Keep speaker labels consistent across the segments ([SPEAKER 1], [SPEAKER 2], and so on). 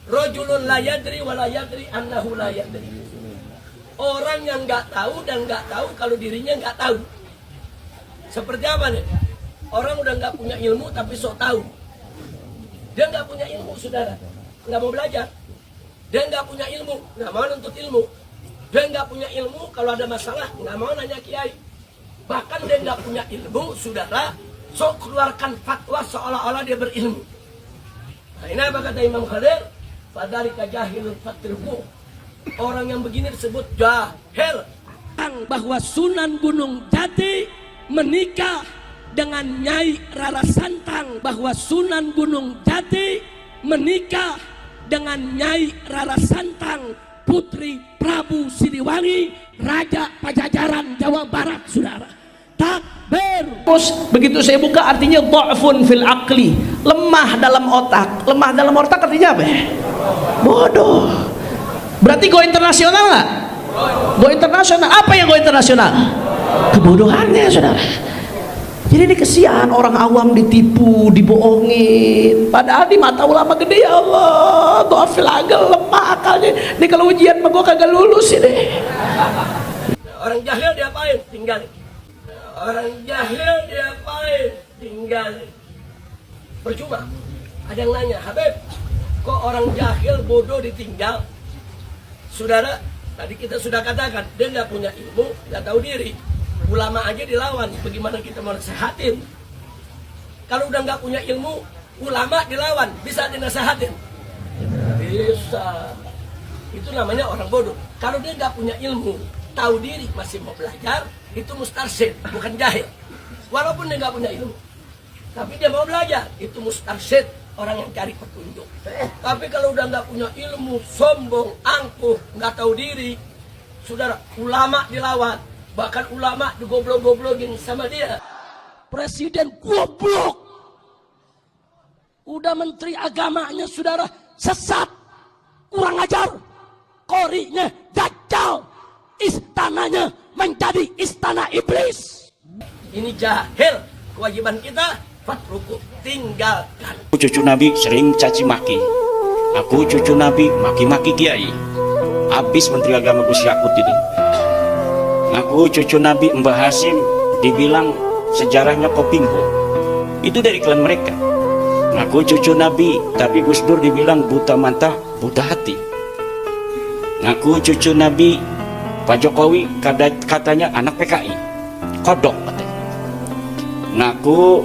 [SPEAKER 1] Rajulun la yadri wa la yadri annahu la yadri. Orang yang nggak tahu dan nggak tahu kalau dirinya nggak tahu. Seperti apa nih? Orang udah nggak punya ilmu tapi sok tahu. Dia nggak punya ilmu, saudara, nggak mau belajar. Dia nggak punya ilmu, nggak mau nuntut ilmu. Dia nggak punya ilmu, kalau ada masalah nggak mau nanya kiai. Bahkan dia nggak punya ilmu, saudara, sok keluarkan fatwa seolah-olah dia berilmu. Nah, ini apa kata Imam Khadir? Fadzalika jahilun fatriku. Orang yang begini disebut jahil. Bahwa Sunan Gunung Jati menikah dengan Nyai Rara Santang. Bahwa Sunan Gunung Jati menikah dengan Nyai Rara Santang, putri Prabu Siliwangi, Raja Pajajaran Jawa Barat, saudara. Takbir.
[SPEAKER 2] Begitu saya buka artinya dha'fun fil aqli, lemah dalam otak. Lemah dalam otak artinya apa? Bodoh. Berarti go internasional nggak? Go internasional. Apa yang go internasional? Kebodohannya, saudara. Jadi ini kesian orang awam ditipu, dibohongin. Padahal di mata ulama gede, ya Allah, dha'fil aql, lemah akalnya. Ini kalau ujian mah gua kagak lulus ini.
[SPEAKER 1] Orang jahil diapain? Tinggal. Orang jahil diapain? Tinggal. Percuma. Ada yang nanya, Habib, kok orang jahil bodoh ditinggal? Saudara, tadi kita sudah katakan, dia nggak punya ilmu, nggak tahu diri. Ulama aja dilawan, bagaimana kita mau nasehatin? Kalau udah nggak punya ilmu, ulama dilawan, bisa dinasehatin? Bisa. Itu namanya orang bodoh. Kalau dia nggak punya ilmu, tahu diri, masih mau belajar, itu mustarsyid, bukan jahil. Walaupun dia nggak punya ilmu, tapi dia mau belajar, itu mustarsyid, orang yang cari petunjuk. Tapi kalau udah nggak punya ilmu, sombong, angkuh, nggak tahu diri, saudara, ulama dilawan. Bahkan ulama digoblok-goblokin sama dia. Presiden goblok. Udah menteri agamanya, saudara, sesat, kurang ajar. Korinya dajjal. Istananya menjadi istana iblis. Ini jahil. Kewajiban kita fatruku, tinggalkan.
[SPEAKER 3] Cucu Nabi sering caci maki. Aku cucu Nabi maki-maki kiai. Habis Menteri Agama Gus Yakut ini. Aku cucu Nabi Mbah Hasim dibilang sejarahnya Kopingho. Itu dari klan mereka. Aku cucu Nabi tapi Gus Dur dibilang buta mata, buta hati. Aku cucu Nabi Pak Jokowi katanya anak PKI, kodok katanya. Ngaku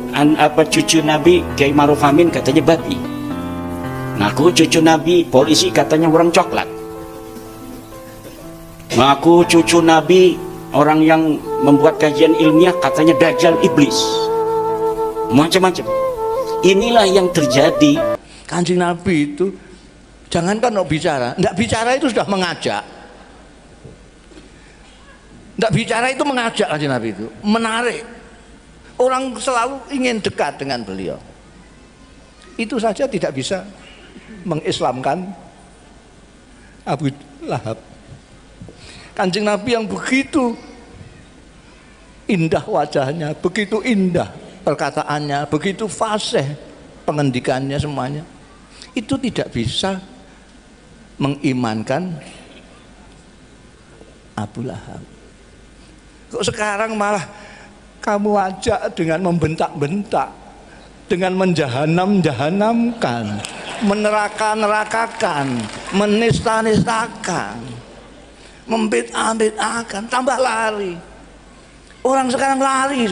[SPEAKER 3] cucu Nabi Kiai Maruf Amin katanya babi. Ngaku cucu Nabi polisi katanya orang coklat. Ngaku cucu Nabi orang yang membuat kajian ilmiah katanya dajjal iblis. Macam-macam. Inilah yang terjadi.
[SPEAKER 4] Kanjeng Nabi itu jangankan mau bicara, enggak bicara itu sudah mengajak. Enggak bicara itu mengajak Kanjeng Nabi itu, menarik. Orang selalu ingin dekat dengan beliau. Itu saja tidak bisa mengislamkan Abu Lahab. Kanjeng Nabi yang begitu indah wajahnya, begitu indah perkataannya, begitu fasih pengendikannya semuanya, itu tidak bisa mengimankan Abu Lahab. Kok sekarang malah kamu ajak dengan membentak-bentak, dengan menjahanam-jahanamkan, meneraka-nerakakan, menista-nistakan, membid'ah-bid'ahkan, tambah lari. Orang sekarang lari.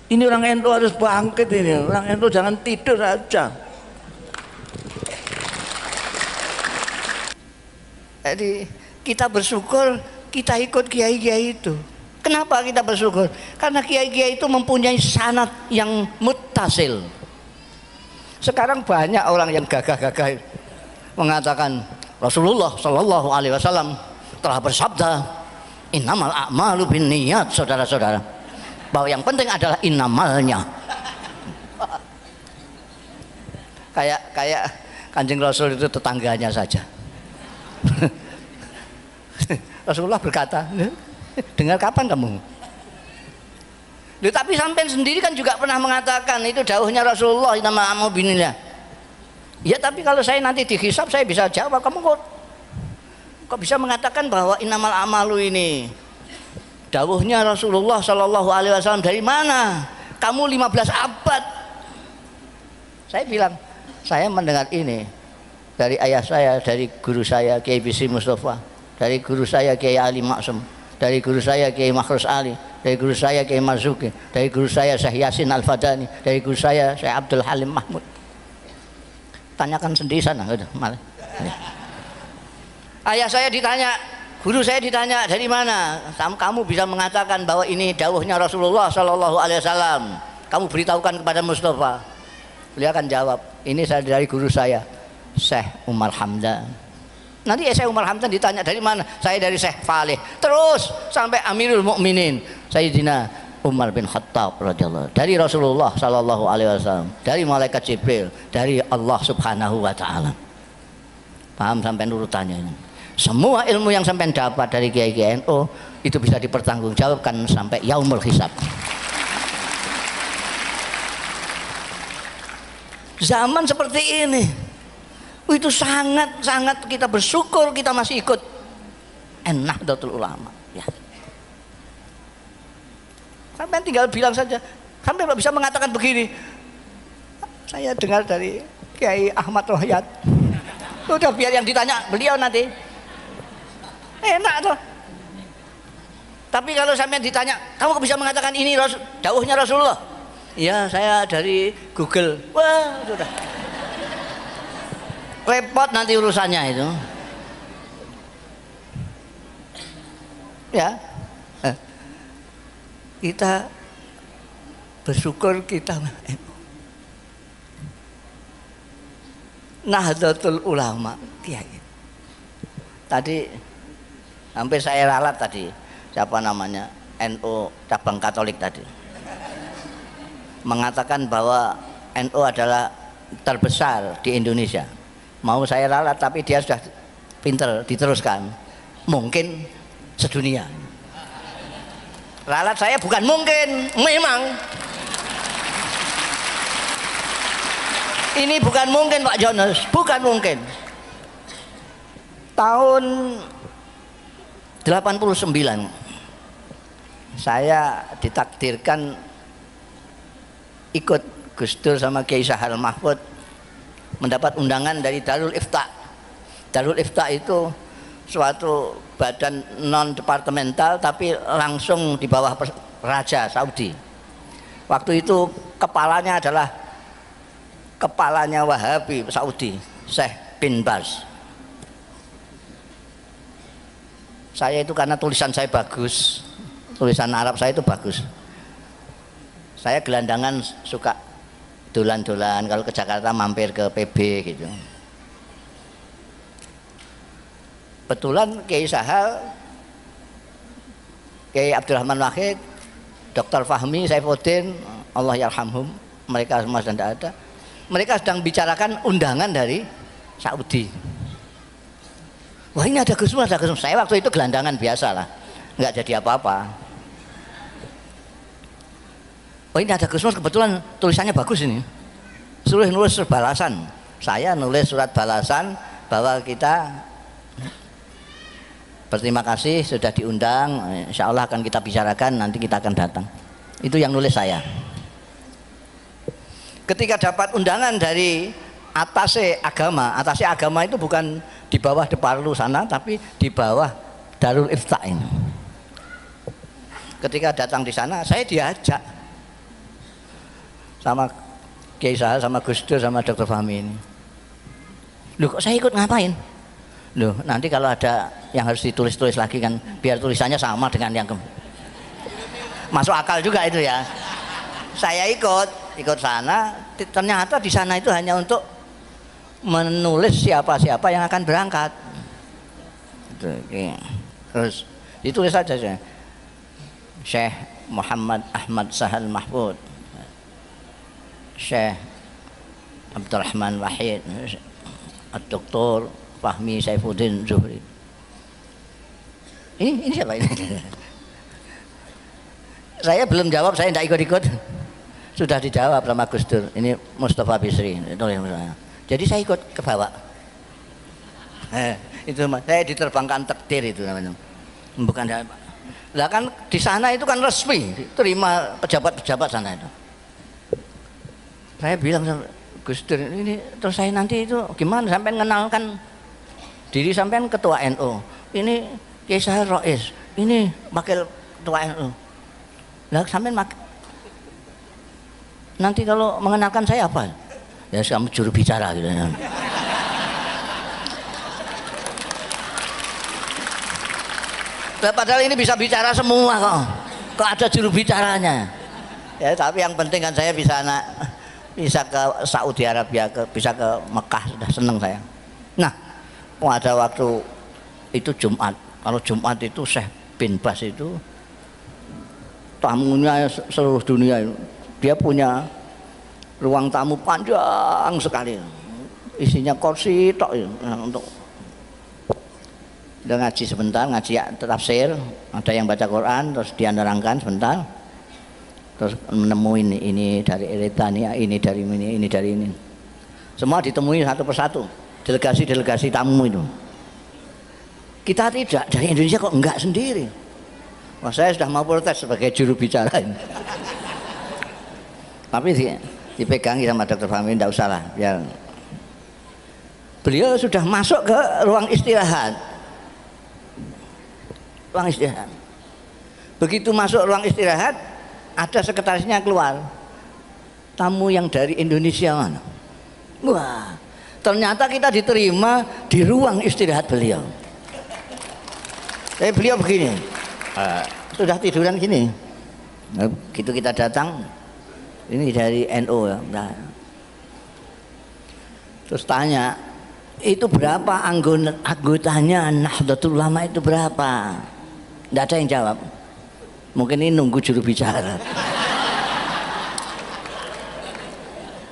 [SPEAKER 4] Ini orang NU harus bangkit ini. Orang NU jangan tidur aja. Jadi kita bersyukur kita ikut kiai-kiai itu. Kenapa kita bersyukur? Karena kiai-kiai itu mempunyai sanad yang muttasil. Sekarang banyak orang yang gagah-gagah mengatakan Rasulullah Shallallahu Alaihi Wasallam telah bersabda, innamal a'malu binniyat, saudara-saudara, bahwa yang penting adalah innamalnya. Kayak Kanjeng Rasul itu tetangganya saja. Rasulullah berkata, dengar kapan kamu? Tapi sampai sendiri kan juga pernah mengatakan, itu dawuhnya Rasulullah, innamal a'malu binniyat. Ya tapi kalau saya nanti dihisab saya bisa jawab. Kamu kok bisa mengatakan bahwa innamal amalu ini dawuhnya Rasulullah Shallallahu Alaihi Wasallam dari mana? Kamu 15 abad. Saya bilang, saya mendengar ini dari ayah saya, dari guru saya Kiai Bisri Mustafa, dari guru saya Kiai Ali Maksum, dari guru saya Kiai Makhrus Ali, dari guru saya Kiai Marzuki, dari guru saya Syekh Yasin Al-Fadani, dari guru saya Syekh Abdul Halim Mahmud. Tanyakan sendiri sana, udah malah. Ayah saya ditanya, guru saya ditanya, dari mana kamu bisa mengatakan bahwa ini dawuhnya Rasulullah Shallallahu Alaihi Wasallam? Kamu beritahukan kepada Mustafa. Beliau akan jawab, ini saya dari guru saya Syekh Umar Hamdan. Nanti Syekh Umar Hamdan ditanya dari mana? Saya dari Syekh Faleh. Terus sampai Amirul Mukminin Sayyidina Umar bin Khattab radhiyallahu, dari Rasulullah Shallallahu Alaihi Wasallam, dari malaikat Jibril, dari Allah Subhanahu Wa Taala. Paham sampai urutannya ini? Semua ilmu yang sampai dapat dari Kiai NU itu bisa dipertanggungjawabkan sampai yaumul hisab. Zaman seperti ini itu sangat kita bersyukur kita masih ikut Nahdlatul Ulama ya. Sampai tinggal bilang saja, sampai bisa mengatakan begini, saya dengar dari Kiai Ahmad Rohayat. Udah biar yang ditanya beliau nanti, enak tuh. Tapi kalau sampai ditanya, kamu bisa mengatakan ini dawuhnya Rasulullah? Iya, saya dari Google. Wah, sudah repot nanti urusannya itu. Ya, kita bersyukur kita Nahdlatul Ulama Kiai. Tadi hampir saya ralat tadi, siapa namanya, NU cabang Katolik tadi mengatakan bahwa NU adalah terbesar di Indonesia. Mau saya ralat tapi dia sudah pinter diteruskan, mungkin sedunia. Ralat saya bukan mungkin, memang. Ini bukan mungkin Pak Jonas, bukan mungkin. Tahun 89 saya ditakdirkan ikut Gus Dur sama Kiai Sahal Mahfud mendapat undangan dari Darul Ifta. Darul Ifta itu suatu badan non departemental tapi langsung di bawah Raja Saudi. Waktu itu kepalanya adalah kepalanya Wahabi Saudi, Syekh bin Baz. Saya itu karena tulisan saya bagus, tulisan Arab saya itu bagus. Saya gelandangan suka dolan-dolan kalau ke Jakarta mampir ke PB gitu. Betulan Kiai Sahal, Kiai Abdurrahman Wahid, Dr. Fahmi, Saifuddin, Allah yarhamhum, mereka semua sedang ada. Mereka sedang bicarakan undangan dari Saudi. Wah ini ada Gus Mus, ada Gus Mus. Saya waktu itu gelandangan biasa lah, nggak jadi apa-apa. Oh ini ada Gus Mus, kebetulan tulisannya bagus ini. Suruh nulis balasan. Saya nulis surat balasan bahwa kita berterima kasih sudah diundang. Insya Allah akan kita bicarakan, nanti kita akan datang. Itu yang nulis saya. Ketika dapat undangan dari atase agama itu bukan di bawah Deparlu sana, tapi di bawah Darul Ifta ini. Ketika datang di sana, saya diajak sama Kiai Sahal, sama Gus Dur, sama Dr. Fahmi ini. Loh kok saya ikut ngapain? Loh nanti kalau ada yang harus ditulis-tulis lagi kan, biar tulisannya sama dengan yang masuk akal juga itu ya. Saya ikut sana, ternyata di sana itu hanya untuk menulis siapa-siapa yang akan berangkat. Terus ditulis saja Syekh Muhammad Ahmad Sahal Mahfud, Syekh Abdurrahman Wahid, Dr. Fahmi Saifuddin Zuhri. Ini siapa ini? Saya belum jawab, saya tidak ikut-ikut. Sudah dijawab sama Gus Dur. Ini Mustafa Bisri. Jadi saya ikut ke bawah. Itu saya diterbangkan takdir itu namanya. Bukan lah kan di sana itu kan resmi terima pejabat-pejabat sana itu. Saya bilang Gus Dur ini terus saya nanti itu gimana sampai mengenalkan diri sampean ketua NU. Ini Kiai Sahir Rois, ini wakil ketua NU. Lah sampean nanti kalau mengenalkan saya apa? Ya kamu juru bicara gitu. Padahal ini bisa bicara semua kok ada juru bicaranya. Ya tapi yang penting kan saya bisa ke Saudi Arabia, bisa ke Mekah, sudah seneng saya. Nah, pada waktu itu Jumat, kalau Jumat itu Syekh bin Bas itu tamunya seluruh dunia itu. Dia punya ruang tamu panjang sekali, isinya kursi tok untuk udah ngaji sebentar, ngaji tafsir, ada yang baca Quran, terus dia nerangkan sebentar, terus menemuin ini dari Eritania, ini dari ini, semua ditemui satu persatu, delegasi tamu itu. Kita tidak, dari Indonesia kok enggak sendiri. Wah, saya sudah mau protes sebagai juru bicara ini. Tapi dipegangi sama Dr. Fahmi, tidak usah lah, biar beliau sudah masuk ke ruang istirahat. Ruang istirahat. Begitu masuk ruang istirahat, ada sekretarisnya keluar. Tamu yang dari Indonesia mana? Wah, ternyata kita diterima di ruang istirahat beliau. Beliau begini, sudah tiduran gini. Begitu kita datang, ini dari NU ya. Nah. Terus tanya, itu berapa anggotanya Nahdlatul Ulama itu berapa? Tidak ada yang jawab. Mungkin ini nunggu juru bicara.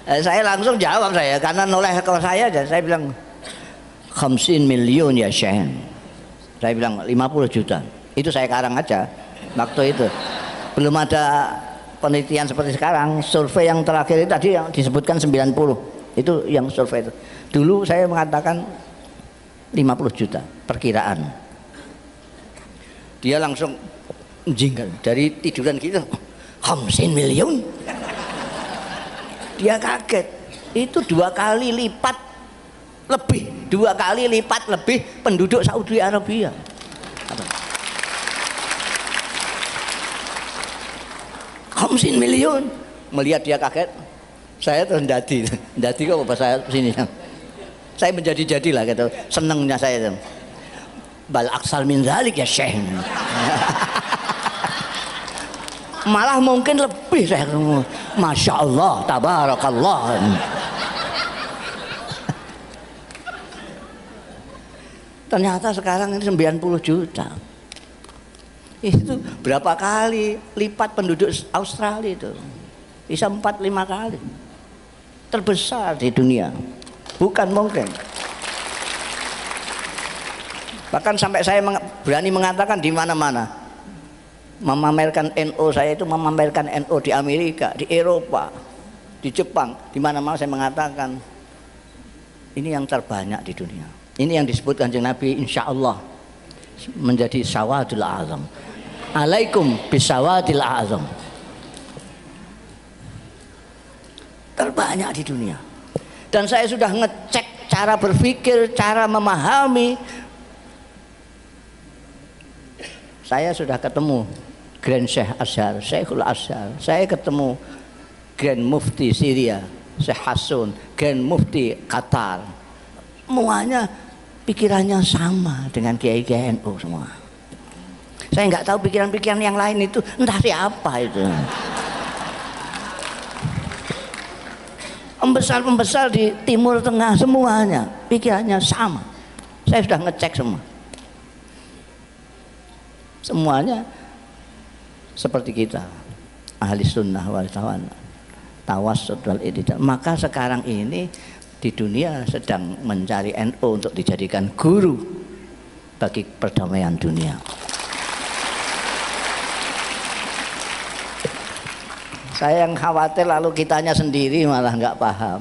[SPEAKER 4] Saya langsung jawab karena noleh ke saya aja. Saya bilang 50 miliun ya Syekh. Saya bilang 50 juta. Itu saya karang aja waktu itu. Belum ada penelitian seperti sekarang. Survei yang terakhir itu tadi yang disebutkan 90. Itu yang survei itu. Dulu saya mengatakan 50 juta perkiraan. Dia langsung jinggal dari tiduran gitu. 50 miliun. Dia kaget. Itu 2 kali lipat lebih penduduk Saudi Arabia. 50 miliun. Melihat dia kaget, saya terus dadi kok bahasa sini. Saya menjadi-jadilah gitu. Senengnya saya itu. Bal aksal min dzalik ya Syekh. Malah mungkin lebih saya ketemu. Masya Allah, tabarakallah. Ternyata sekarang ini 90 juta. Itu berapa kali lipat penduduk Australia itu? Bisa 4-5 kali. Terbesar di dunia. Bukan mungkin. Bahkan sampai saya berani mengatakan di mana-mana. Memamerkan NU saya itu memamerkan NU di Amerika, di Eropa, di Jepang, di mana-mana saya mengatakan ini yang terbanyak di dunia. Ini yang disebut Kanjeng Nabi insya Allah menjadi sawadul azam. Alaikum bisawadil azam. Terbanyak di dunia. Dan saya sudah ngecek cara berpikir, cara memahami. Saya sudah ketemu Grand Syekh Azhar, Syekhul Azhar. Saya ketemu Grand Mufti Syria, Syekh Hasun, Grand Mufti Qatar. Semuanya pikirannya sama dengan kiai-kiai NU semua. Saya nggak tahu pikiran-pikiran yang lain itu entah siapa itu. Pembesar-pembesar di Timur Tengah semuanya pikirannya sama. Saya sudah ngecek semua. Semuanya seperti kita, ahli sunnah wal tawassut wal i'tidal. Maka sekarang ini di dunia sedang mencari NU untuk dijadikan guru bagi perdamaian dunia. Saya yang khawatir lalu kitanya sendiri malah nggak paham.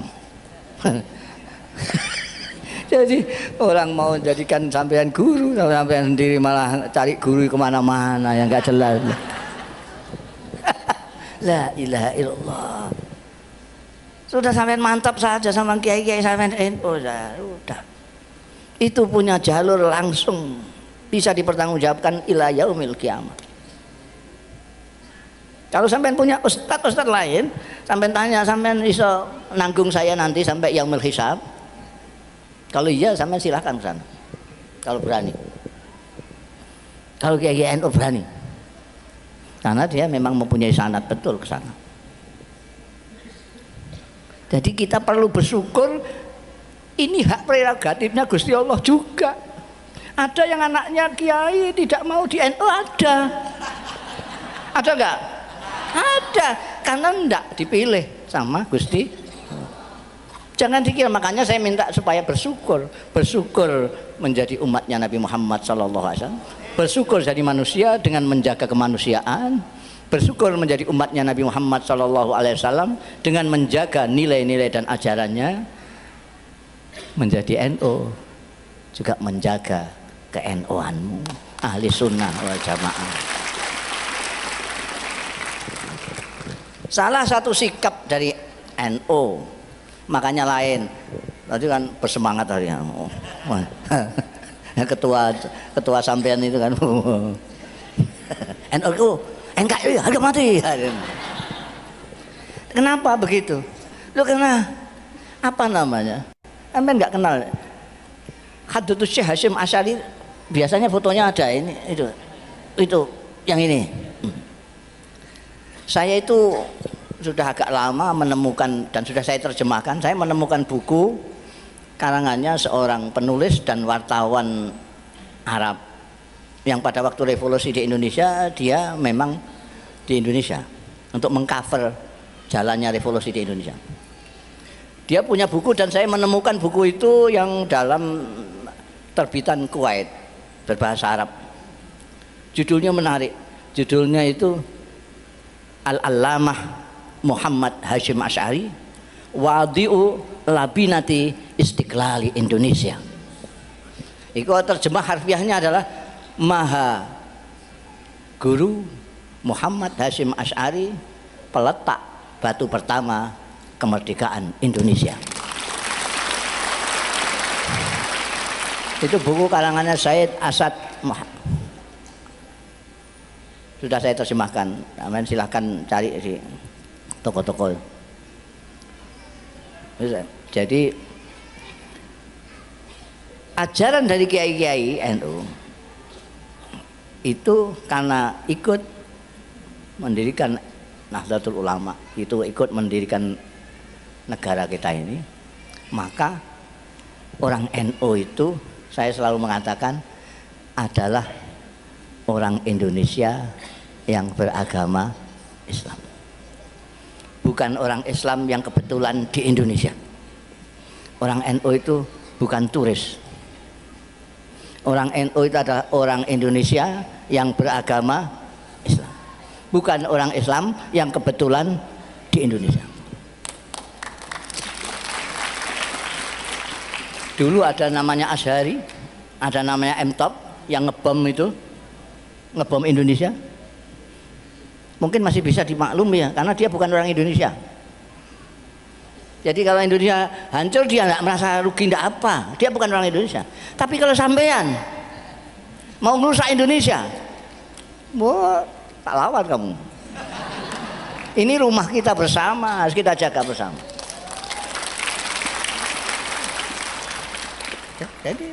[SPEAKER 4] Jadi orang mau jadikan sampean guru, sampean sendiri malah cari guru kemana-mana yang nggak jelas. La ilaha illallah. Sudah sampean mantap saja sama kiai-kiai sampean NU, udah. Itu punya jalur langsung bisa dipertanggungjawabkan ila yaumil kiamah. Kalau sampean punya ustadz lain, sampean tanya, sampean iso nanggung saya nanti sampai yaumil hisab? Kalau iya, sampean silahkan ke sana. Kalau berani. Kalau kiai NU berani. Karena dia memang mempunyai sanad betul ke sana. Jadi kita perlu bersyukur, ini hak prerogatifnya Gusti Allah juga. Ada yang anaknya kiai tidak mau di NU, ada. Ada enggak? Ada, karena enggak dipilih sama Gusti. Jangan dikira, makanya saya minta supaya bersyukur menjadi umatnya Nabi Muhammad SAW, bersyukur jadi manusia dengan menjaga kemanusiaan, bersyukur menjadi umatnya Nabi Muhammad SAW dengan menjaga nilai-nilai dan ajarannya, menjadi NU juga menjaga ke-NU-anmu, ahli sunnah wal jamaah. Salah satu sikap dari NU, makanya lain tadi kan bersemangat hari ketua sampean itu kan NU NKRI harga mati. Kenapa begitu? Lu karena apa namanya? Sampean nggak kenal Hadratus Syekh Hasyim Asy'ari, biasanya fotonya ada ini, itu yang ini. Saya itu sudah agak lama menemukan dan sudah saya terjemahkan. Saya menemukan buku karangannya seorang penulis dan wartawan Arab yang pada waktu revolusi di Indonesia, dia memang di Indonesia untuk mengcover jalannya revolusi di Indonesia. Dia punya buku dan saya menemukan buku itu yang dalam terbitan Kuwait berbahasa Arab. Judulnya menarik. Judulnya itu Al-Allamah Muhammad Hasyim Asy'ari, Wadi'u Labinati Istiqlali Indonesia. Itu terjemah harfiahnya adalah Maha Guru Muhammad Hasyim Asy'ari, peletak batu pertama kemerdekaan Indonesia. Itu buku karangannya Said Asad Muhammad. Sudah saya terjemahkan, silahkan cari di toko-toko. Jadi ajaran dari kiai-kiai NU itu karena ikut mendirikan Nahdlatul Ulama, itu ikut mendirikan negara kita ini, maka orang NU itu saya selalu mengatakan adalah orang Indonesia yang beragama Islam, bukan orang Islam yang kebetulan di Indonesia. Orang NU itu bukan turis. Orang NU itu adalah orang Indonesia yang beragama Islam, bukan orang Islam yang kebetulan di Indonesia. Dulu ada namanya Azhari, ada namanya M-Top yang ngebom Indonesia. Mungkin masih bisa dimaklumi ya, karena dia bukan orang Indonesia. Jadi kalau Indonesia hancur dia nggak merasa rugi, nggak apa, dia bukan orang Indonesia. Tapi kalau sampean mau merusak Indonesia, wah, tak lawan kamu. Ini rumah kita bersama, harus kita jaga bersama. Jadi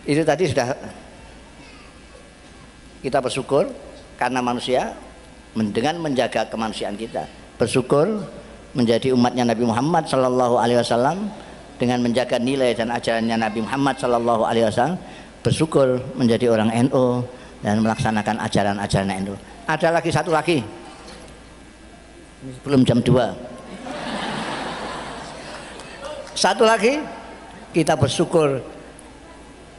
[SPEAKER 4] itu tadi sudah kita bersyukur karena manusia dengan menjaga kemanusiaan kita, bersyukur menjadi umatnya Nabi Muhammad Sallallahu Alaihi Wasallam dengan menjaga nilai dan ajarannya Nabi Muhammad Sallallahu Alaihi Wasallam, bersyukur menjadi orang NU dan melaksanakan ajaran-ajaran NU. Ada lagi satu lagi, belum jam 2. Satu lagi, kita bersyukur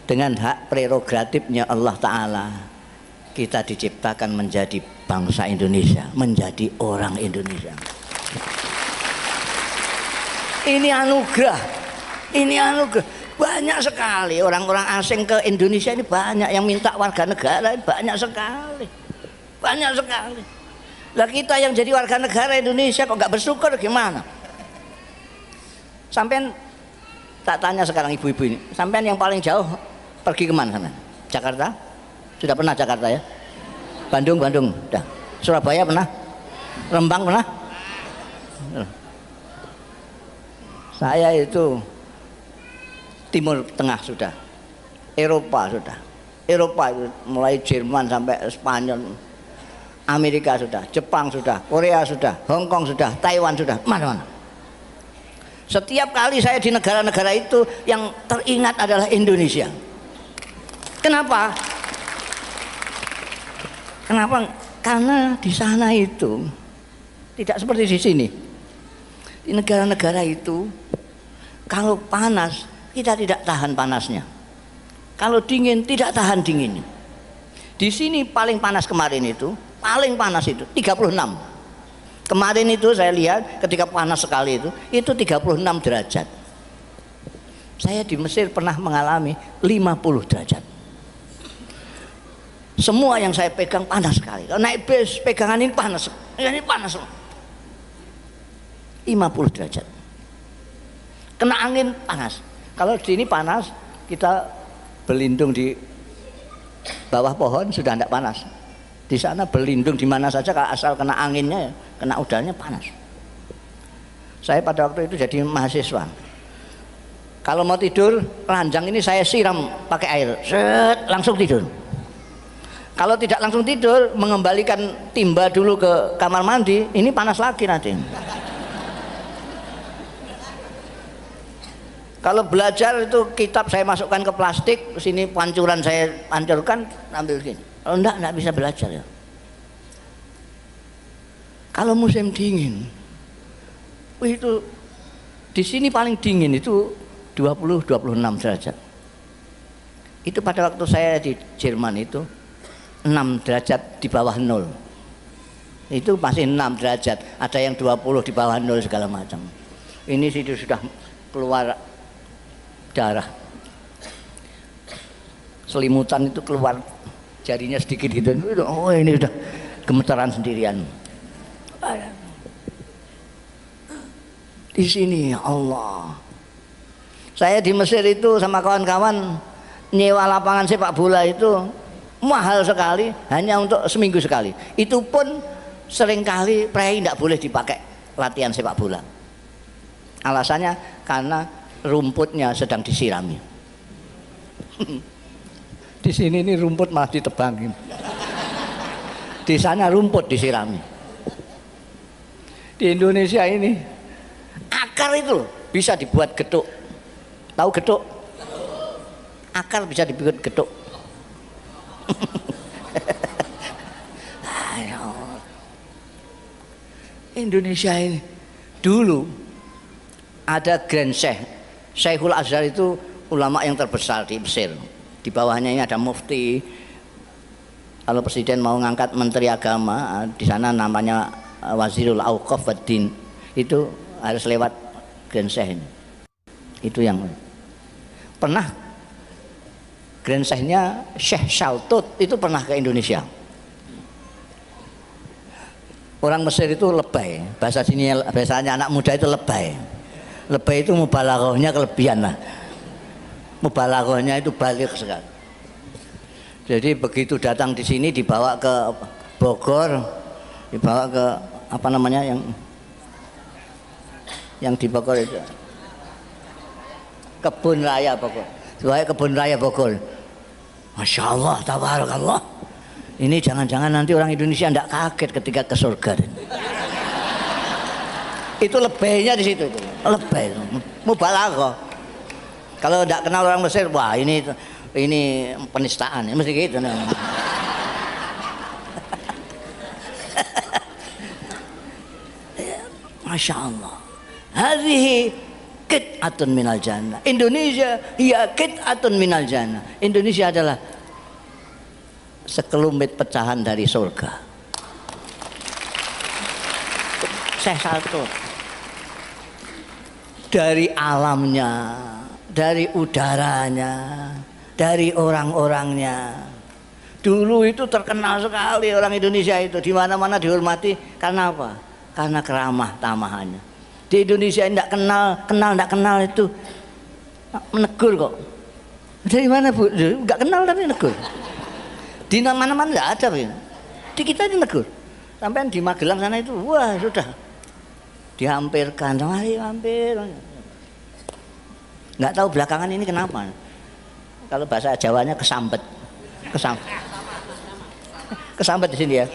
[SPEAKER 4] dengan hak prerogatifnya Allah Ta'ala, kita diciptakan menjadi bangsa Indonesia, menjadi orang Indonesia. Ini anugerah, ini anugerah. Banyak sekali orang-orang asing ke Indonesia ini, banyak yang minta warga negara, banyak sekali. Banyak sekali. Lah kita yang jadi warga negara Indonesia kok nggak bersyukur gimana? Sampean tak tanya sekarang ibu-ibu ini, sampean yang paling jauh pergi kemana sampean? Jakarta? Sudah pernah Jakarta ya? Bandung, sudah. Surabaya pernah? Rembang pernah? Saya itu Timur Tengah sudah, Eropa sudah. Eropa itu mulai Jerman sampai Spanyol, Amerika sudah, Jepang sudah, Korea sudah, Hong Kong sudah, Taiwan sudah, mana-mana. Setiap kali saya di negara-negara itu yang teringat adalah Indonesia. Kenapa? Kenapa? Karena di sana itu tidak seperti di sini. Di negara-negara itu kalau panas kita tidak tahan panasnya. Kalau dingin tidak tahan dinginnya. Di sini paling panas kemarin itu, paling panas itu 36. Kemarin itu saya lihat ketika panas sekali itu 36 derajat. Saya di Mesir pernah mengalami 50 derajat. Semua yang saya pegang panas sekali. Kalau naik bis pegangan ini panas. Ini panas. 50 derajat. Kena angin panas. Kalau di sini panas, kita berlindung di bawah pohon sudah tidak panas. Di sana berlindung di mana saja, kalau asal kena anginnya, kena udaranya panas. Saya pada waktu itu jadi mahasiswa. Kalau mau tidur, ranjang ini saya siram pakai air, set, langsung tidur. Kalau tidak langsung tidur, mengembalikan timba dulu ke kamar mandi, ini panas lagi nanti. Kalau belajar itu kitab saya masukkan ke plastik, sini pancuran saya pancurkan, ambil gini. Kalau enggak bisa belajar ya. Kalau musim dingin, itu di sini paling dingin itu 20-26 derajat. Itu pada waktu saya di Jerman itu 6 derajat di bawah 0. Itu masih 6 derajat, ada yang 20 di bawah 0 segala macam. Ini situ sudah keluar darah, selimutan itu keluar, jarinya sedikit gitu. Oh ini udah gemetaran sendirian. Di sini ya Allah, saya di Mesir itu sama kawan-kawan nyewa lapangan sepak bola itu mahal sekali, hanya untuk seminggu sekali. Itu pun seringkali prei tidak boleh dipakai latihan sepak bola. Alasannya karena rumputnya sedang disirami. Di sini ini rumput malah ditebangin. Di sana rumput disirami. Di Indonesia ini akar itu bisa dibuat getuk. Tahu getuk? Akar bisa dibuat getuk. Indonesia ini dulu ada Grand Syekh, Syekhul Azhar itu ulama yang terbesar di Mesir. Di bawahnya ini ada mufti. Kalau presiden mau ngangkat menteri agama, di sana namanya Wazirul Auqaf wad Din. Itu harus lewat Grand Syekh ini. Itu yang pernah Grand Syekhnya Syekh Shaltut itu pernah ke Indonesia. Orang Mesir itu lebay, bahasa sini bahasanya anak muda itu lebay. Lebay itu mubalaghahnya kelebihan lah. Mubalaghahnya itu balik sekali. Jadi begitu datang di sini dibawa ke Bogor, dibawa ke apa namanya yang di Bogor itu Kebun Raya Bogor. Dibawa Kebun Raya Bogor. Masya Allah, tabarakallah. Ini jangan-jangan nanti orang Indonesia tidak kaget ketika ke surga. Itu lebaynya di situ. Lebay, mubalaghah. Kalau tidak kenal orang Mesir, wah ini penistaan, mesti gitu. Masya Allah. Hadhihi qit'atun minal jannah. Indonesia hiya qit'atun minal jannah. Indonesia adalah sekelumit pecahan dari surga. Syekh Shaltut dari alamnya, dari udaranya, dari orang-orangnya. Dulu itu terkenal sekali orang Indonesia itu, di mana-mana dihormati karena apa? Karena keramah tamahannya. Di Indonesia tidak kenal itu menegur kok. Dari mana Bu? Enggak kenal tapi negur. Di mana-mana enggak ada, Bu. Di kita ini negur. Sampai di Magelang sana itu, wah sudah dihampirkan, mari hampir. Enggak tahu belakangan ini kenapa. Kalau bahasa Jawanya kesambet. Kesambet di sini ya.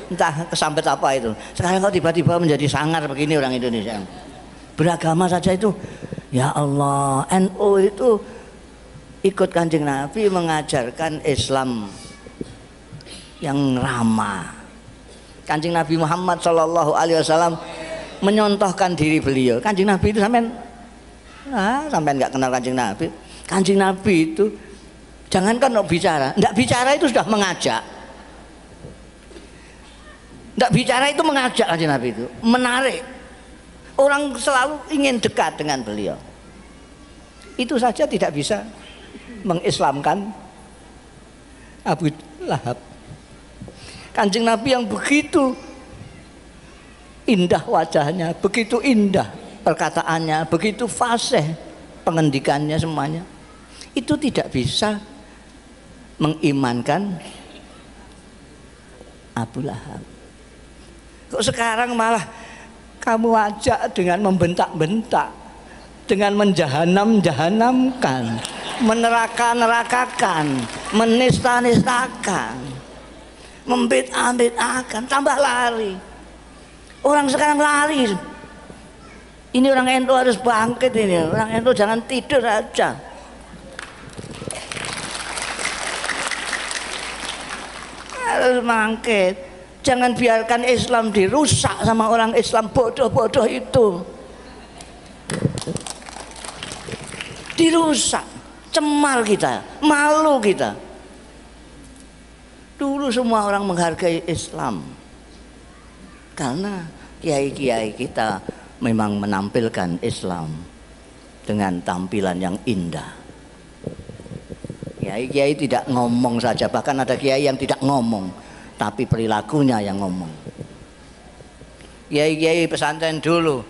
[SPEAKER 4] Entah kesambet apa itu. Sekarang kok tiba-tiba menjadi sangar begini orang Indonesia. Beragama saja itu, ya Allah, NU itu ikut Kanjeng Nabi mengajarkan Islam yang ramah. Kanjeng Nabi Muhammad Shallallahu Alaihi Wasallam menyontohkan diri beliau. Kanjeng Nabi itu sampean nggak kenal Kanjeng Nabi. Kanjeng Nabi itu jangankan mau bicara, nggak bicara itu sudah mengajak. Nggak bicara itu mengajak Kanjeng Nabi itu, menarik. Orang selalu ingin dekat dengan beliau. Itu saja tidak bisa mengislamkan Abu Lahab. Kanjeng Nabi yang begitu indah wajahnya, begitu indah perkataannya, begitu fasih pengendikannya semuanya, itu tidak bisa mengimankan Abu Lahab. Kok sekarang malah kamu ajak dengan membentak-bentak, dengan menjahanam-jahanamkan, meneraka-nerakakan, menista-nistakan, membid'ah-bid'ahkan, tambah lari. Orang sekarang lari. Ini orang NU harus bangkit ini. Orang NU jangan tidur aja. Harus bangkit. Jangan biarkan Islam dirusak sama orang Islam bodoh-bodoh itu. Dirusak, cemar kita, malu kita. Dulu semua orang menghargai Islam karena kiai-kiai kita memang menampilkan Islam dengan tampilan yang indah. Kiai-kiai tidak ngomong saja, bahkan ada kiai yang tidak ngomong, tapi perilakunya yang ngomong. Kiai-kiai pesantren dulu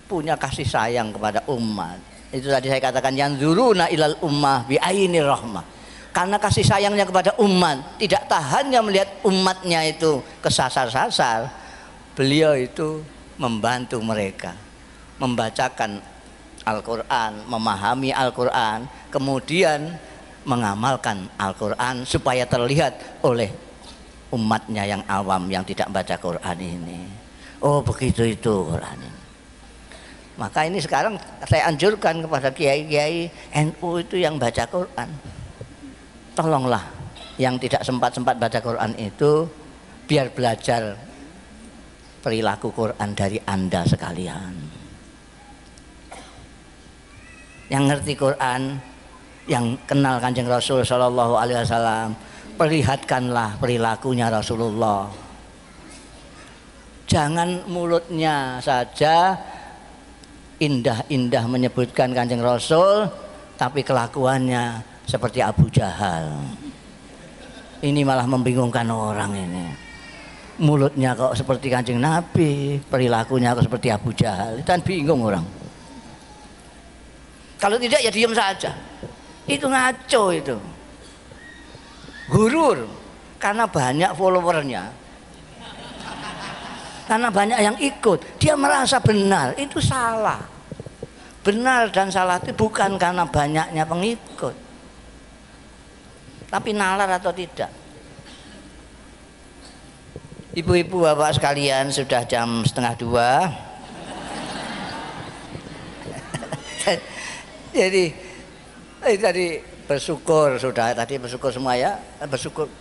[SPEAKER 4] punya kasih sayang kepada umat. Itu tadi saya katakan yang zuruna ilal ummah bi ainir rahmah. Karena kasih sayangnya kepada umat, tidak tahannya melihat umatnya itu kesasar-sasar, beliau itu membantu mereka membacakan Al-Quran, memahami Al-Quran, kemudian mengamalkan Al-Quran supaya terlihat oleh umatnya yang awam yang tidak baca Quran ini. Oh begitu itu Quran ini. Maka ini sekarang saya anjurkan kepada kiai-kiai NU itu yang baca Quran, tolonglah yang tidak sempat-sempat baca Quran itu biar belajar perilaku Quran dari Anda sekalian. Yang ngerti Quran, yang kenal Kanjeng Rasul Shallallahu Alaihi Wasallam, perlihatkanlah perilakunya Rasulullah. Jangan mulutnya saja indah-indah menyebutkan Kanjeng Rasul, tapi kelakuannya seperti Abu Jahal. Ini malah membingungkan orang ini. Mulutnya kok seperti Kanjeng Nabi, perilakunya kok seperti Abu Jahal, dan bingung orang. Kalau tidak ya diam saja. Itu ngaco itu. Gurur karena banyak followernya. Karena banyak yang ikut, dia merasa benar, itu salah. Benar dan salah itu bukan karena banyaknya pengikut, tapi nalar atau tidak. Ibu-ibu bapak sekalian, sudah jam 1:30. Jadi tadi bersyukur, sudah tadi bersyukur semua ya, bersyukur.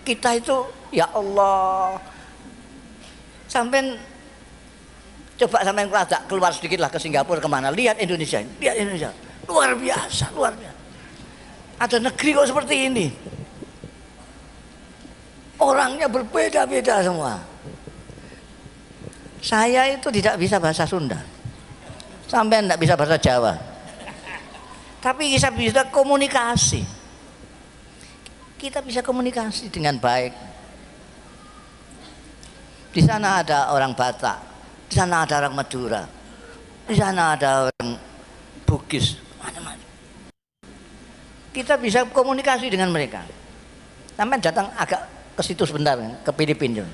[SPEAKER 4] Kita itu ya Allah, sampai coba sampai keluar sedikit lah ke Singapura kemana, lihat Indonesia, luar biasa, luar biasa. Ada negeri kok seperti ini, orangnya berbeda-beda semua. Saya itu tidak bisa bahasa Sunda, Sampean tidak bisa bahasa Jawa, tapi kita bisa komunikasi. Kita bisa komunikasi dengan baik. Di sana ada orang Batak, di sana ada orang Madura, di sana ada orang Bugis, macam-macam. Kita bisa komunikasi dengan mereka. Sampai datang agak ke situ sebentar, ke Filipina.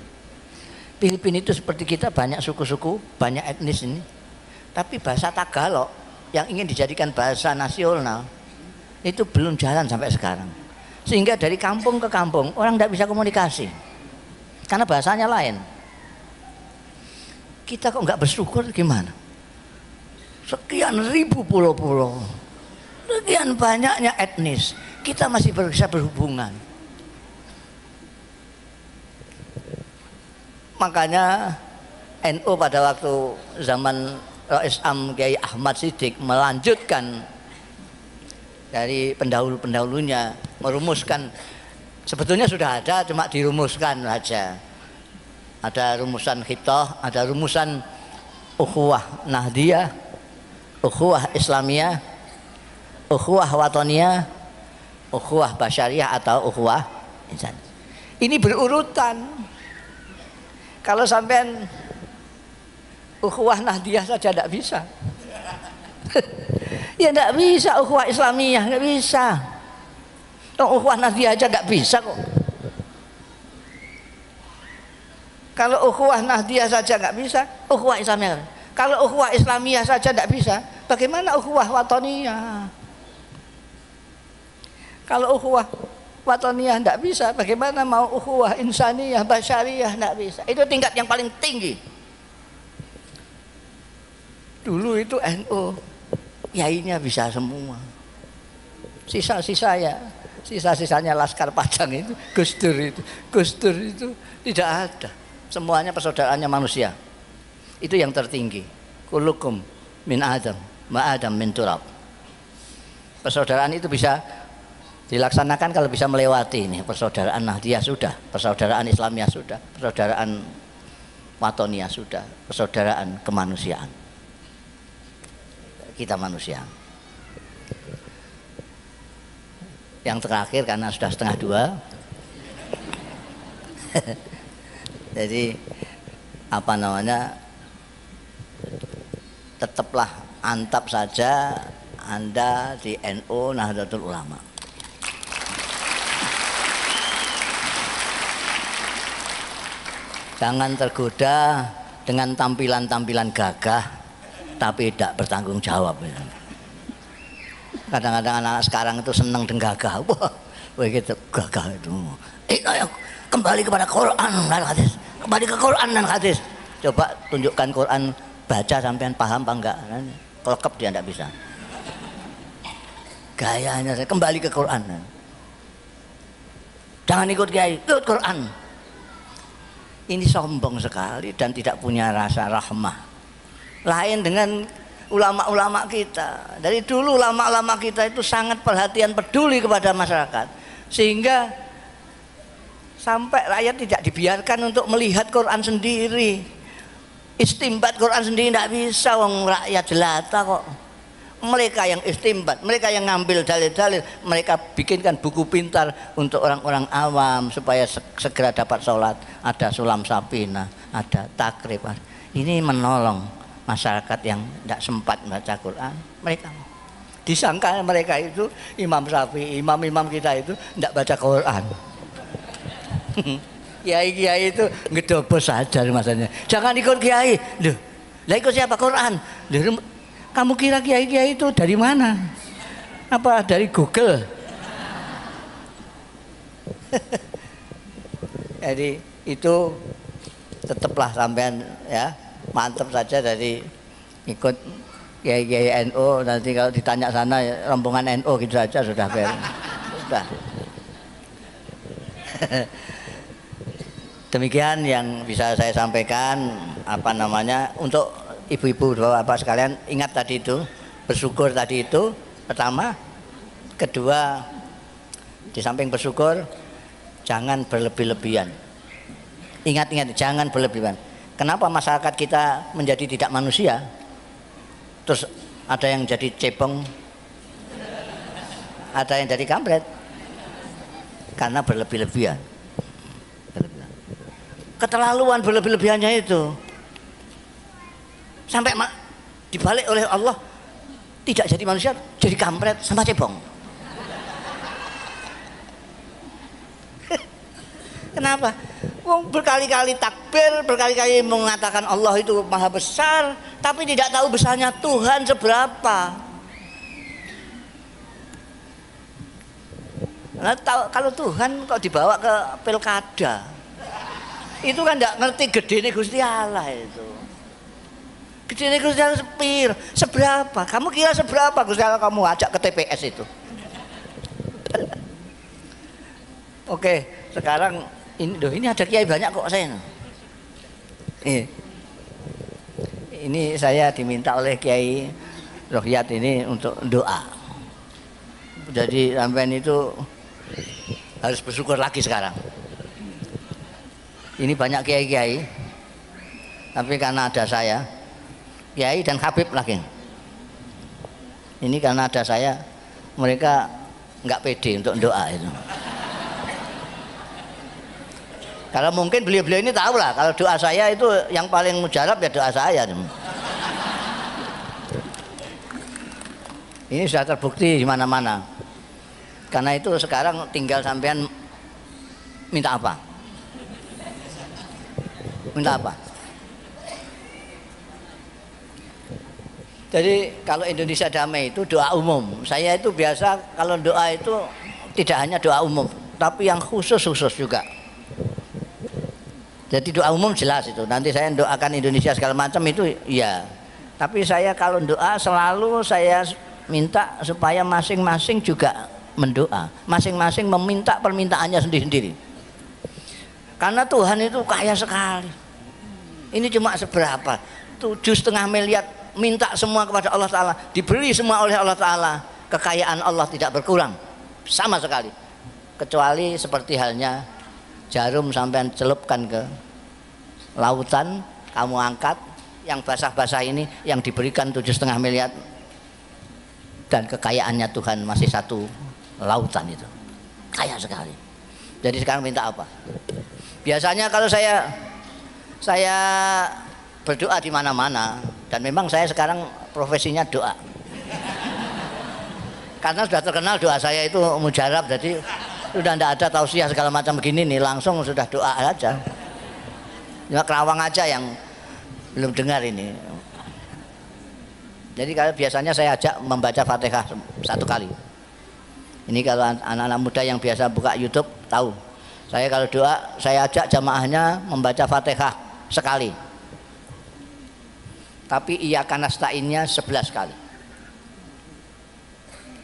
[SPEAKER 4] Filipina itu seperti kita, banyak suku-suku, banyak etnis ini. Tapi bahasa Tagalog yang ingin dijadikan bahasa nasional itu belum jalan sampai sekarang. Sehingga dari kampung ke kampung orang tidak bisa komunikasi karena bahasanya lain. Kita kok nggak bersyukur gimana? Sekian ribu pulau-pulau, sekian banyaknya etnis, kita masih bisa berhubungan. Makanya NU pada waktu zaman Rais Am Kiai Ahmad Siddiq melanjutkan dari pendahulu-pendahulunya, merumuskan, sebetulnya sudah ada, cuma dirumuskan saja. Ada rumusan khitoh, ada rumusan ukhuwah nahdiyah, ukhuwah islamiyah, ukhuwah watoniyah, ukhuwah basyariah atau ukhuwah insan. Ini berurutan. Kalau sampean ukhuwah nahdiyah saja tidak bisa. Ya tidak bisa ukhuwah islamiyah, tidak bisa. Ukhuwah nahdiyah aja tidak bisa kok. Kalau ukhuwah nahdiyah saja nggak bisa, ukhuwah islamiyah. Kalau ukhuwah islamiyah saja tidak bisa, bagaimana ukhuwah watoniyah? Kalau ukhuwah watoniyah tidak bisa, bagaimana mau ukhuwah insaniyah, basyariyah? Tidak bisa. Itu tingkat yang paling tinggi. Dulu itu NU, yainya bisa semua. Sisa-sisanya Laskar Padang itu, Gus Dur itu tidak ada. Semuanya persaudaraannya manusia. Itu yang tertinggi. Kullukum min Adam, ma Adam min turab. Persaudaraan itu bisa dilaksanakan kalau bisa melewati ini. Persaudaraan Nahdiyah sudah, persaudaraan Islamiyah sudah, persaudaraan Watoniyah sudah, persaudaraan kemanusiaan. Kita manusia. Yang terakhir karena sudah 1:30. Jadi apa namanya, tetaplah antap saja Anda di NU Nahdlatul Ulama. Jangan tergoda dengan tampilan-tampilan gagah tapi tidak bertanggung jawab. Kadang-kadang anak sekarang itu senang dengan gagah. Wah, begitu gagah itu. Ayo kembali kepada Quran dan hadis. Kembali ke Quran dan hadis. Coba tunjukkan Quran, baca sampean paham apa enggak? Kelekep dia enggak bisa. Gayanya kembali ke Quran. Jangan ikut kiai, ikut Quran. Ini sombong sekali dan tidak punya rasa rahmah. Lain dengan ulama-ulama kita. Dari dulu ulama-ulama kita itu sangat perhatian, peduli kepada masyarakat. Sehingga sampai rakyat tidak dibiarkan untuk melihat Quran sendiri, istimbat Quran sendiri tidak bisa, wong rakyat jelata kok. Mereka yang istimbat, mereka yang ngambil dalil-dalil, mereka bikinkan buku pintar untuk orang-orang awam supaya segera dapat sholat. Ada sulam sapina, ada takrib. Ini menolong masyarakat yang tidak sempat membaca Quran. Mereka disangka mereka itu Imam Syafi'i, imam-imam kita itu tidak baca Quran. Kiai-kiai itu ngedobos saja masanya. Jangan ikut kiai. Loh, lah ikut siapa? Quran. Loh, kamu kira kiai-kiai itu dari mana? Apa dari Google? Jadi itu tetaplah sampean ya, mantap saja dari ikut kiai-kiai NU. Nanti kalau ditanya sana rombongan NU gitu saja sudah beres. Sudah. Demikian yang bisa saya sampaikan, apa namanya, untuk ibu-ibu bapak sekalian. Ingat tadi itu, bersyukur tadi itu pertama. Kedua, di samping bersyukur jangan berlebih-lebihan. Ingat-ingat, jangan berlebihan. Kenapa masyarakat kita menjadi tidak manusia? Terus ada yang jadi cebong, ada yang jadi kampret karena berlebih-lebihan. Keterlaluan berlebih-lebihannya itu sampai dibalik oleh Allah, tidak jadi manusia, jadi kampret sama cebong. Kenapa? Wong berkali-kali takbir, berkali-kali mengatakan Allah itu maha besar, tapi tidak tahu besarnya Tuhan seberapa. Nah, kalau Tuhan kok dibawa ke pilkada, itu kan tidak ngerti gedene Gusti Allah itu. Gedene Gusti Allah seberapa? Kamu kira seberapa Gusti Allah kamu ajak ke TPS itu? Oke, sekarang ini ada kiai banyak kok saya. Ini saya diminta oleh Kiai Rohiyat ini untuk doa. Jadi sampean itu harus bersyukur lagi sekarang. Ini banyak kiai-kiai, tapi karena ada saya, Kiai dan Habib lagi. Ini karena ada saya, mereka nggak pede untuk doa itu. Kalau mungkin beliau-beliau ini tahu lah, kalau doa saya itu yang paling mujarab ya doa saya. Ini sudah terbukti di mana-mana. Karena itu sekarang tinggal sampean minta apa? Minta apa? Jadi kalau Indonesia damai itu doa umum. Saya itu biasa kalau doa itu tidak hanya doa umum, tapi yang khusus-khusus juga. Jadi doa umum jelas itu. Nanti saya doakan Indonesia segala macam itu ya. Tapi saya kalau doa selalu saya minta supaya masing-masing juga mendoa. Masing-masing meminta permintaannya sendiri-sendiri. Karena Tuhan itu kaya sekali. Ini cuma seberapa? 7,5 miliar minta semua kepada Allah Ta'ala. Diberi semua oleh Allah Ta'ala. Kekayaan Allah tidak berkurang sama sekali. Kecuali seperti halnya jarum sampai celupkan ke lautan, kamu angkat yang basah-basah ini yang diberikan 7,5 miliar dan kekayaannya Tuhan masih satu lautan itu, kaya sekali. Jadi sekarang minta apa? Biasanya kalau saya berdoa di mana-mana, dan memang saya sekarang profesinya doa. Karena sudah terkenal doa saya itu mujarab, jadi sudah tidak ada tausiah segala macam begini nih, langsung sudah doa aja. Cuma Kerawang aja yang belum dengar ini. Jadi kalau biasanya saya ajak membaca Fatihah satu kali. Ini kalau anak-anak muda yang biasa buka YouTube tahu. Saya kalau doa saya ajak jamaahnya membaca Fatihah sekali. Tapi Iyyaka nasta'innya 11 kali.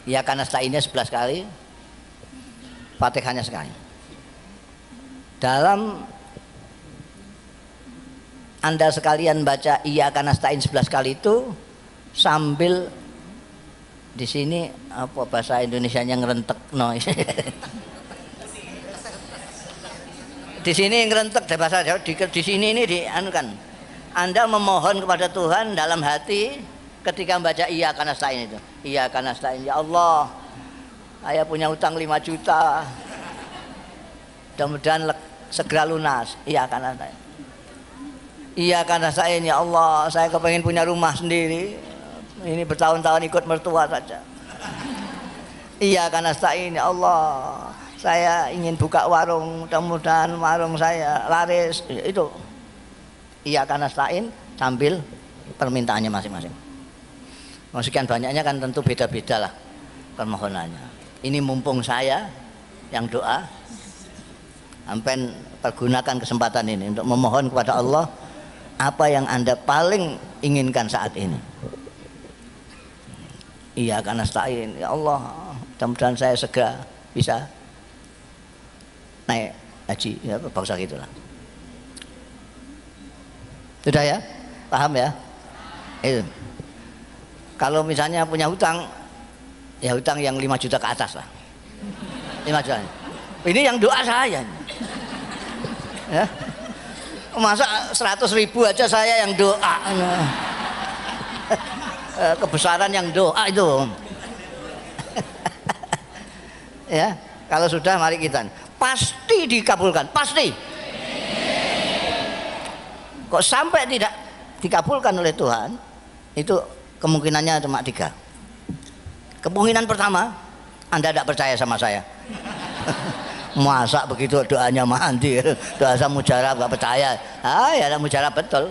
[SPEAKER 4] Iyyaka nasta'innya 11 kali. Fatihahnya sekali. Dalam Anda sekalian baca Iyyaka nasta'in 11 kali itu sambil di sini apa bahasa Indonesianya ngerentek no. Di sini ngerentek bahasa Jawa, di sini ini dianukan. Anda memohon kepada Tuhan dalam hati ketika membaca Iyyaka nasta'in itu. Iyyaka nasta'in, ya Allah, saya punya utang 5 juta. Mudah-mudahan segera lunas. Iyyaka nasta'in. Iyyaka nasta'in, ya Allah, saya kepengen punya rumah sendiri. Ini bertahun-tahun ikut mertua saja. Iyyaka nasta'in, ya Allah, saya ingin buka warung, mudah-mudahan warung saya laris. Itu Iyyaka nasta'in sambil permintaannya masing-masing. Sekian banyaknya kan tentu beda-beda lah permohonannya. Ini mumpung saya yang doa, sampai pergunakan kesempatan ini untuk memohon kepada Allah apa yang Anda paling inginkan saat ini. Iyyaka nasta'in, ya Allah, mudah-mudahan saya segera bisa naik haji, ya bangsa gitulah. Sudah ya? Paham ya? Itu. Kalau misalnya punya hutang, ya hutang yang 5 juta ke atas lah. 5 juta. Ini yang doa saya. Ya. Masa 100.000 aja saya yang doa. kebesaran yang doa itu. Ya, kalau sudah mari kita pasti dikabulkan, pasti. Kok sampai tidak dikabulkan oleh Tuhan, itu kemungkinannya cuma 3. Kemungkinan pertama, Anda tidak percaya sama saya. Masa begitu doanya mandi, doa saya mujarab gak percaya. Ya mujarab betul.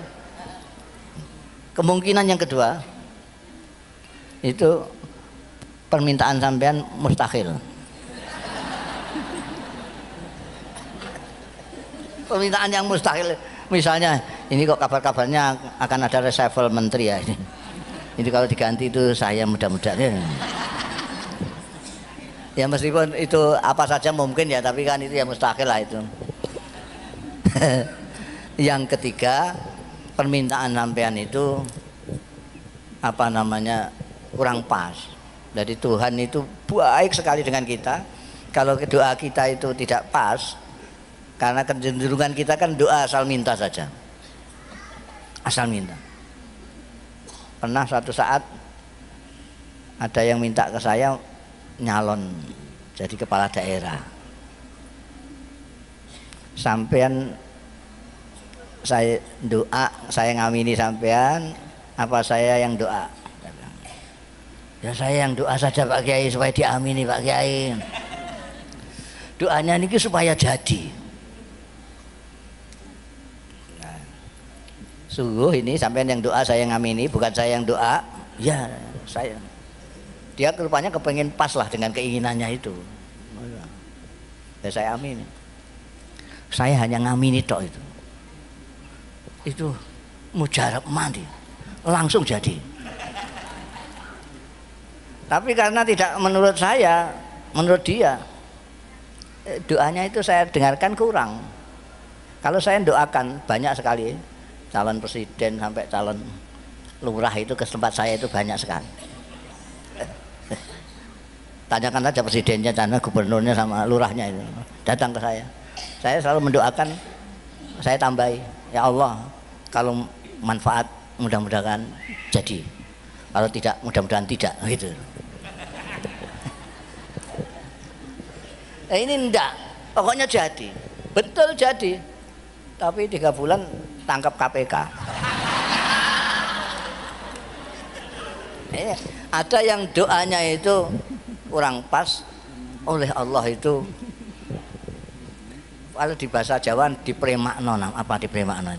[SPEAKER 4] Kemungkinan yang kedua, itu permintaan sampean mustahil. Permintaan yang mustahil, misalnya ini kok kabar-kabarnya akan ada reshuffle menteri ya ini. Ini kalau diganti itu saya mudah-mudahan. Ya meskipun itu apa saja mungkin ya, tapi kan itu ya mustahil lah itu. Yang ketiga, permintaan sampean itu apa namanya kurang pas. Jadi Tuhan itu baik sekali dengan kita. Kalau doa kita itu tidak pas, karena kecenderungan kita kan doa asal minta saja, asal minta. Pernah suatu saat ada yang minta ke saya nyalon jadi kepala daerah. Sampean saya doa, saya ngamini sampean, apa saya yang doa? Ya saya yang doa saja Pak Kiai supaya diamini Pak Kiai. Doanya niki supaya jadi. Nah, sungguh ini sampean yang doa, saya yang ngamini, bukan saya yang doa. Ya saya. Dia rupanya kepengen pas lah dengan keinginannya itu. Ya saya amini. Saya hanya ngamini tok itu. Itu mujarab mandi, langsung jadi. Tapi karena tidak menurut saya, menurut dia, doanya itu saya dengarkan kurang. Kalau saya doakan banyak sekali, calon presiden sampai calon lurah itu ke tempat saya itu banyak sekali. Tanyakan saja presidennya, karena gubernurnya sama lurahnya itu datang ke saya. Saya selalu mendoakan, saya tambahi, ya Allah, kalau manfaat mudah-mudahan jadi, kalau tidak mudah-mudahan tidak, gitu. Ini enggak, pokoknya jadi, betul jadi, tapi 3 bulan tangkap KPK. Ada yang doanya itu kurang pas, oleh Allah itu kalau di bahasa Jawa dipremakno, apa dipremakno?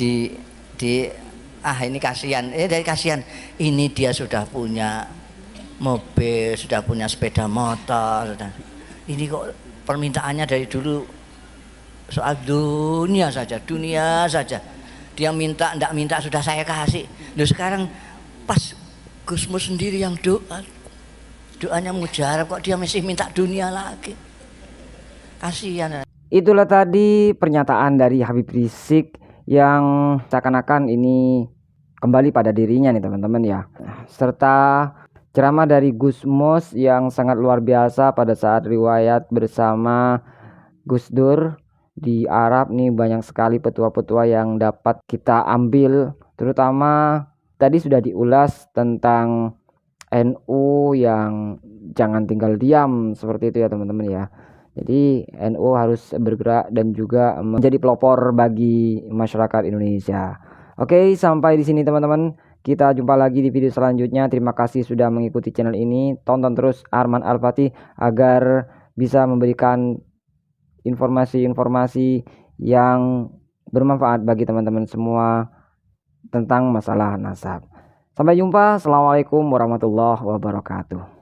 [SPEAKER 4] Ini kasihan, dari kasihan, ini dia sudah punya mobil, sudah punya sepeda motor, ini kok permintaannya dari dulu soal dunia saja, dia minta, enggak minta sudah saya kasih. Loh sekarang pas Gusmus sendiri yang doanya mujarab, kok dia masih minta dunia lagi, kasihan.
[SPEAKER 5] Itulah tadi pernyataan dari Habib Rizik yang seakan-akan ini kembali pada dirinya nih teman-teman ya, serta ceramah dari Gusmus yang sangat luar biasa pada saat riwayat bersama Gus Dur di Arab nih. Banyak sekali petua-petua yang dapat kita ambil, terutama tadi sudah diulas tentang NU yang jangan tinggal diam seperti itu ya teman-teman ya. Jadi NU harus bergerak dan juga menjadi pelopor bagi masyarakat Indonesia. Oke, sampai di sini teman-teman. Kita jumpa lagi di video selanjutnya. Terima kasih sudah mengikuti channel ini. Tonton terus Arman Al-Fatih agar bisa memberikan informasi-informasi yang bermanfaat bagi teman-teman semua tentang masalah nasab. Sampai jumpa. Assalamualaikum warahmatullahi wabarakatuh.